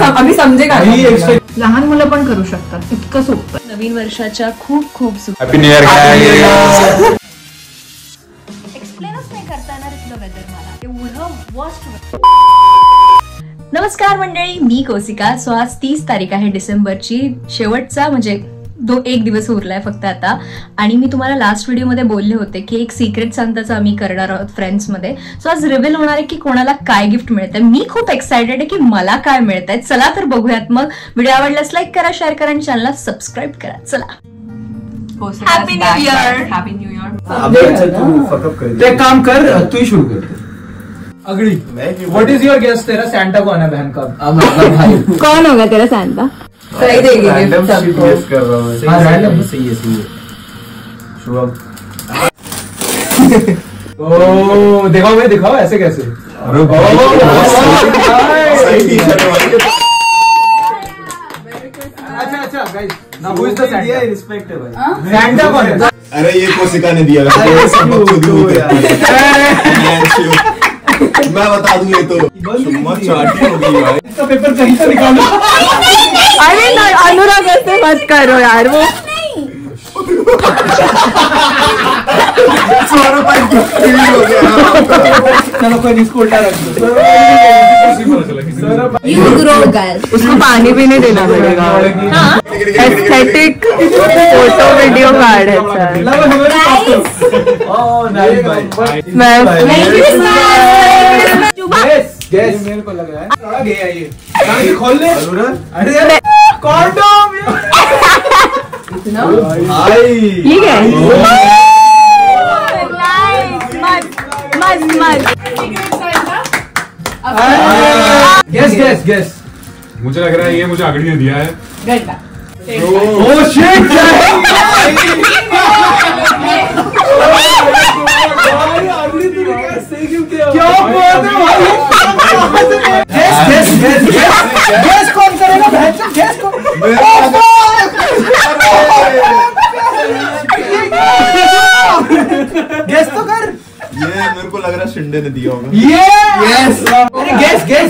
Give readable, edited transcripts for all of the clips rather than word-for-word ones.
आम्ही समजेगा. लहान मुलं पण करू शकतात, इतकं सोपं. नवीन वर्षाच्या खूप खूप हॅपी न्यू इयर. एक्सप्लेनच नाही करता येणार इथलं वेदर मला, एवढं वर्स्ट. नमस्कार मंडळी, मी कौशिका. सो आज 30 तारीख आहे डिसेंबरची, शेवटचा म्हणजे एक दिवस उरलाय फक्त आता. आणि मी तुम्हाला लास्ट व्हिडिओमध्ये बोलले होते की एक सिक्रेट सांताचं आम्ही करणार आहोत फ्रेंड्समध्ये. सो आज रिव्हील होणार आहे की कोणाला काय गिफ्ट मिळतंय. मी खूप एक्सायटेड आहे की मला काय मिळतंय. चला तर बघूयात. मग व्हिडिओ आवडल्यास लाईक करा, शेअर करा आणि चॅनलला सबस्क्राईब करा. चला, happy new year. Happy new year. एक काम कर, तू ही शुरू कर. अगड़ी व्हाट इज योर गेस? तेरा सैंटा कौन है बहन का? कौन होगा तेरा सैंटा? सही देगी गिफ्ट सबको. कर रहा हूं. हां, रैंडम. सही है. शुभ. ओ दिखाओ भाई, दिखाओ ऐसे कैसे. अरे सही टी-शर्ट है. अच्छा guys, now who is the Santa? Respect है भाई. सैंटा कौन है? अरे ये कोशिका ने दिया. मैं बता दूं, ये तो मत चाटी होगी भाई. इसका पेपर कहीं से निकालो. अरे ना अनुराग, ऐसे मत करो यार. वो चलो कोई नहीं, इसको उल्टा रख दो. उसको पानी भी नहीं देना पड़ेगा. एस्थेटिक फोटो वीडियो कार्ड है. मेरे को लग रहा है गया ये. खोल ले. अरे कॉन्डोम. ठीक है. गेस. मुझे लग रहा है ये मुझे अगड़ी ने दिया है. Oh shit. क्या बात है भाई. गेस कौन करेगा? गेस कौन? गेस तो कर. ये मेरे को लग रहा है शिंदे ने दिया होगा.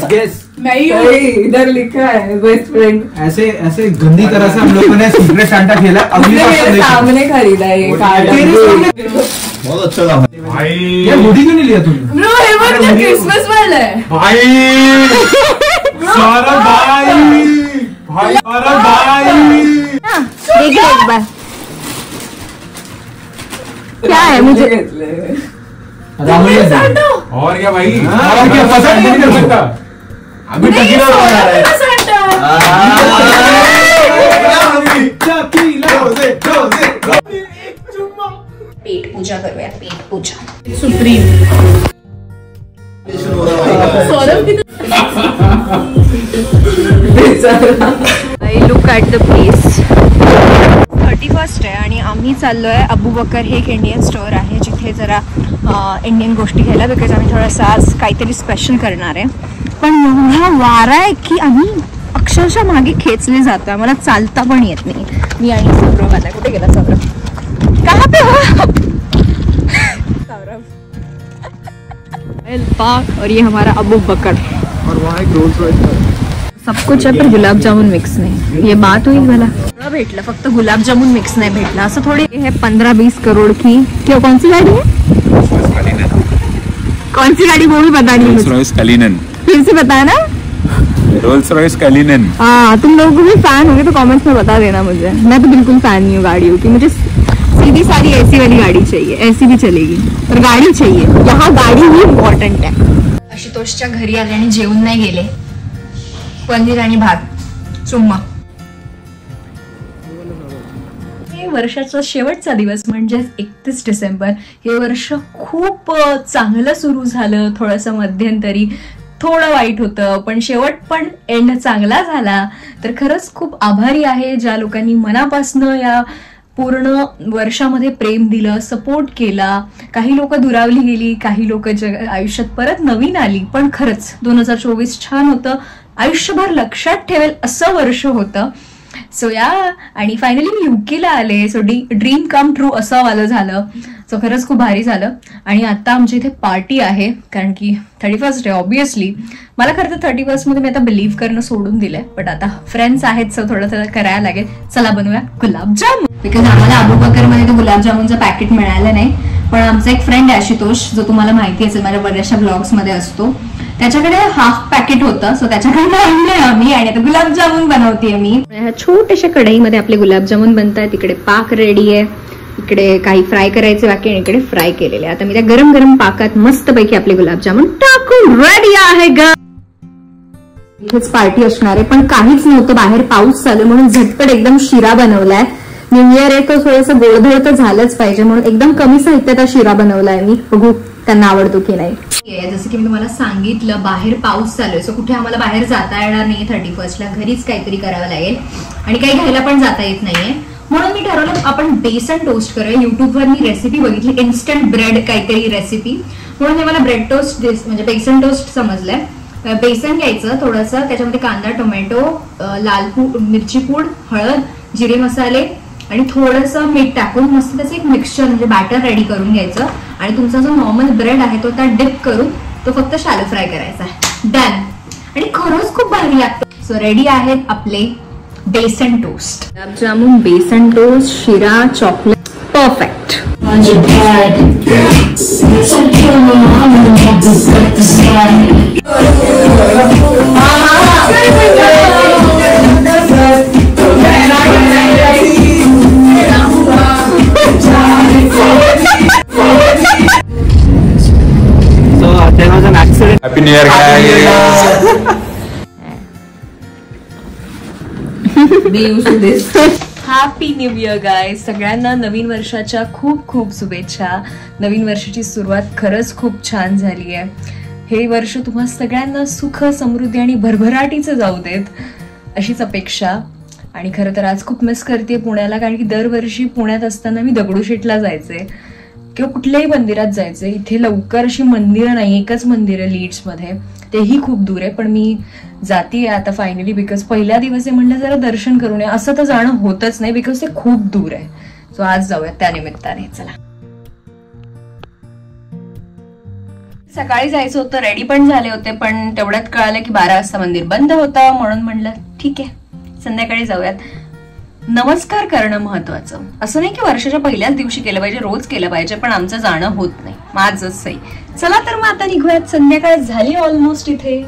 गेस. मैं इधर लिखा है बेस्ट फ्रेंड. ऐसे गंदी तरह से हम लोगों ने सीक्रेट सैंटा खेला. मेरे सामने खरीदा ये कार्ड. बहुत अच्छा था भाई. ये हुडी क्यों नहीं लिया तुमने? नो, ये मतलब क्रिसमस वाला है भाई. सारा भाई. देखिए एक बार क्या है. मुझे और क्या भाई. और क्या पसंद नहीं कर सकता. अभी टकीला लगा रहा है. पेट पूजा करूया. पेट पूजा supreme. I look at the place. 31st आहे आणि आम्ही चाललोय अबू बकर. हे एक इंडियन स्टोअर आहे जिथे जरा इंडियन गोष्टी घ्यायला, बिकॉज आम्ही थोडंसं आज काहीतरी स्पेशल करणार आहे. पण एवढा वारा आहे की आम्ही अक्षरशः मागे खेचले जातोय. मला चालता पण येत नाही. मी आणि सौरभ आला. कुठे गेला सौरभ? कहाँ पे हो सौरभ? पार्क. और ये हमारा अबू बकर. और वहाँ एक रोल्स रॉयस. सब कुछ है पर गुलाब जामुन मिक्स नहीं. ये बात हुई मला. भेटलं फक्त गुलाब जामुन मिक्स नाही भेटला. असं थोडी. है 15-20 करोड़ की. क्या कौन सी गाड़ी है? कौन सी गाड़ी वो भी पता नहीं. Rolls Royce Cullinan. फिर से बताना. Rolls Royce Cullinan. हाँ, तुम लोगों को भी फैन होंगे तो कमेंट्स में बता देना मुझे. मैं तो बिल्कुल फैन नहीं हूँ गाड़ियों की. मुझे सीधी सारी एसी वाली गाड़ी चाहिए. ऐसी भी चलेगी पर गाड़ी चाहिए. यहाँ गाड़ी ही इम्पॉर्टंट है. आशुतोषच्या घरी आले आणि जेवून नाही गेले. पनीर आणि भात चुम्मा. हे वर्षाचा शेवटचा दिवस म्हणजे 31 डिसेंबर. हे वर्ष खूप चांगलं सुरू झालं. थोडंसं मध्यंतरी थोडं वाईट होतं, पण शेवट पण एंड चांगला झाला. तर खरंच खूप आभारी आहे ज्या लोकांनी मनापासनं या पूर्ण वर्षामध्ये प्रेम दिलं, सपोर्ट केला. काही लोक दुरावली गेली, काही लोक आयुष्यात परत नवीन आली. पण खरंच 2024 छान होतं. आयुष्यभर लक्षात ठेवेल असं वर्ष होतं. सो या आणि फायनली मी युकेला आले. सो ड्रीम कम ट्रू असं वालं झालं. सो खरंच खूप भारी झालं. आणि आता आमच्या इथे पार्टी आहे, कारण की 31st आहे ऑब्विसली. मला खरं तर 31st मध्ये मी आता बिलीव्ह करणं सोडून दिलंय, बट आता फ्रेंड्स आहेत सो थोडं थोडं करायला लागेल. चला बनवूया गुलाबजामुन. बिकॉज आम्हाला अबूबकर मध्ये तो गुलाबजामुनचं पॅकेट मिळालं नाही, पण आमचा एक फ्रेंड आहे आशुतोष, जो तुम्हाला माहिती असेल माझ्या बऱ्याचशा ब्लॉग्स मध्ये असतो, त्याच्याकडे हाफ पॅकेट होतं. सो त्याच्याकडे आणलंय आम्ही आणि आता गुलाबजामुन बनवतेय मी. ह्या छोट्याशा कढईमध्ये आपले गुलाबजामुन बनतायत. इकडे पाक रेडी आहे, इकडे काही फ्राय करायचे बाकी आणि इकडे फ्राय केलेले. आता मी त्या गरम गरम पाकात मस्तपैकी आपले गुलाबजामुन टाकून रेडी आहे ग. इथेच पार्टी असणार आहे, पण काहीच नव्हतं, बाहेर पाऊस चालू म्हणून झटपट एकदम शिरा बनवलाय. न्यू इयर आहे तर थोडंसं गोडधोड तर झालंच पाहिजे म्हणून एकदम कमी साहित्यात शिरा बनवलाय मी. बघू त्यांना आवडतो की नाही. जसं की मी तुम्हाला सांगितलं, बाहेर पाऊस चालू आहे, सो कुठे आम्हाला बाहेर जाता येणार नाही 31st ला. घरीच काहीतरी करावं लागेल आणि काही घ्यायला पण जाता येत नाहीये, म्हणून मी ठरवलं आपण बेसन टोस्ट करूया. युट्यूबवर मी रेसिपी बघितली, इन्स्टंट ब्रेड काहीतरी रेसिपी, म्हणून मला ब्रेड टोस्ट म्हणजे बेसन टोस्ट समजलंय. बेसन घ्यायचं थोडंसं, त्याच्यामध्ये कांदा, टोमॅटो, लाल मिरची पूड, हळद, जिरे मसाले आणि थोडंसं मीठ टाकून मस्त त्याचं एक मिक्सचर म्हणजे बॅटर रेडी करून घ्यायचं. आणि तुमचा जो नॉर्मल ब्रेड आहे तो त्यात डिप करून तो फक्त शॅलो फ्राय करायचा आहे. डन. आणि खरंच खूप भारी लागतं. सो रेडी आहेत आपले बेसन टोस्ट. गुलाबजामुन, बेसन टोस्ट, शिरा, chocolate, perfect. Happy new year happy new year guys. सगळ्यांना नवीन वर्षाच्या खूप खूप शुभेच्छा. नवीन वर्षाची सुरुवात खरंच खूप छान झाली आहे. हे वर्ष तुम्हा सगळ्यांना सुख, समृद्धी आणि भरभराटीचं जाऊ देत अशीच अपेक्षा. आणि खरं तर आज खूप मिस करते पुण्याला, कारण की दरवर्षी पुण्यात असताना मी दगडूशेठला जायचे किंवा कुठल्याही मंदिरात जायचे. इथे लवकर अशी मंदिरं नाही, एकच मंदिर आहे लीड्समध्ये, तेही खूप दूर आहे. पण मी जाते आता फायनली, बिकॉज पहिल्या दिवस आहे म्हणलं जरा दर्शन करून या. असं तर जाणं होतच नाही बिकॉज ते खूप दूर आहे. सो आज जाऊयात त्या निमित्ताने. चला. सकाळी जायचं होतं, रेडी पण झाले होते, पण तेवढ्यात कळालं की 12 वाजता मंदिर बंद होतं, म्हणून म्हणलं ठीक आहे संध्याकाळी जाऊयात. नमस्कार करणं महत्वाचं, असं नाही की वर्षाच्या पहिल्याच दिवशी केलं पाहिजे, रोज केलं पाहिजे, पण आमचं जाणं होत नाही, माझंच सही. चला तर मग आता निघूयात. संध्याकाळ झाली ऑलमोस्ट इथे.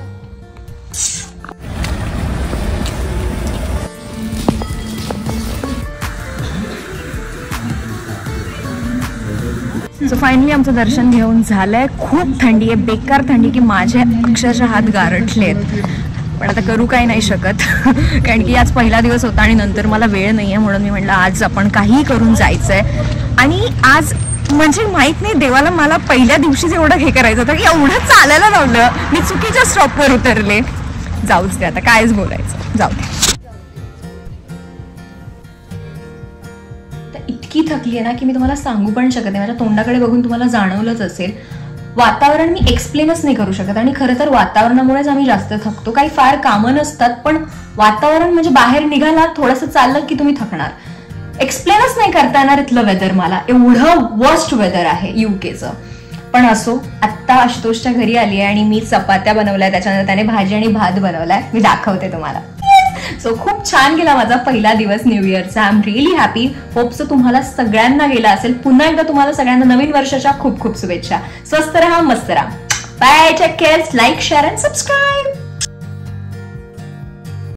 सो फायनली आमचं दर्शन घेऊन झालंय. खूप थंडी आहे, बेकार थंडी की माझे अक्षरशः हात गारठलेत, पण आता करू काही नाही शकत कारण की आज पहिला दिवस होता आणि नंतर मला वेळ नाहीये, म्हणून मी म्हटलं आज आपण काही करून जायचंय. आणि आज म्हणजे माहित नाही देवाला मला पहिल्या दिवशीच एवढं हे करायचं होतं की एवढं चालायला लावलं, मी चुकीच्या स्टॉपवर उतरले. जाऊच दे आता, कायच बोलायचं, जाऊ दे. इतकी थकली आहे ना की मी तुम्हाला सांगू पण शकत नाही. माझ्या तोंडाकडे बघून तुम्हाला जाणवलंच असेल. वातावरण मी एक्सप्लेनच नाही करू शकत, आणि खरं तर वातावरणामुळेच आम्ही जास्त थकतो. काही फार कामं नसतात, पण वातावरण म्हणजे बाहेर निघाला थोडंसं चाललं की तुम्ही थकणार. एक्सप्लेनच नाही करता येणार इथलं वेदर. मला एवढं वर्स्ट वेदर आहे युकेचं. पण असो, आत्ता आशुतोषच्या घरी आली आहे आणि मी चपात्या बनवल्या, त्याच्यानंतर त्याने भाजी आणि भात बनवलाय, मी दाखवते तुम्हाला. सो खूप छान गेला माझा पहिला दिवस न्यू इयरचा. I am really happy. Hope so तुम्हाला सगळ्यांना गेला असेल. पुन्हा एकदा तुम्हाला सगळ्यांना नवीन वर्षाच्या खूप खूप शुभेच्छा. स्वस्त राहा, मस्त राहा. Bye, take care, like, share and subscribe.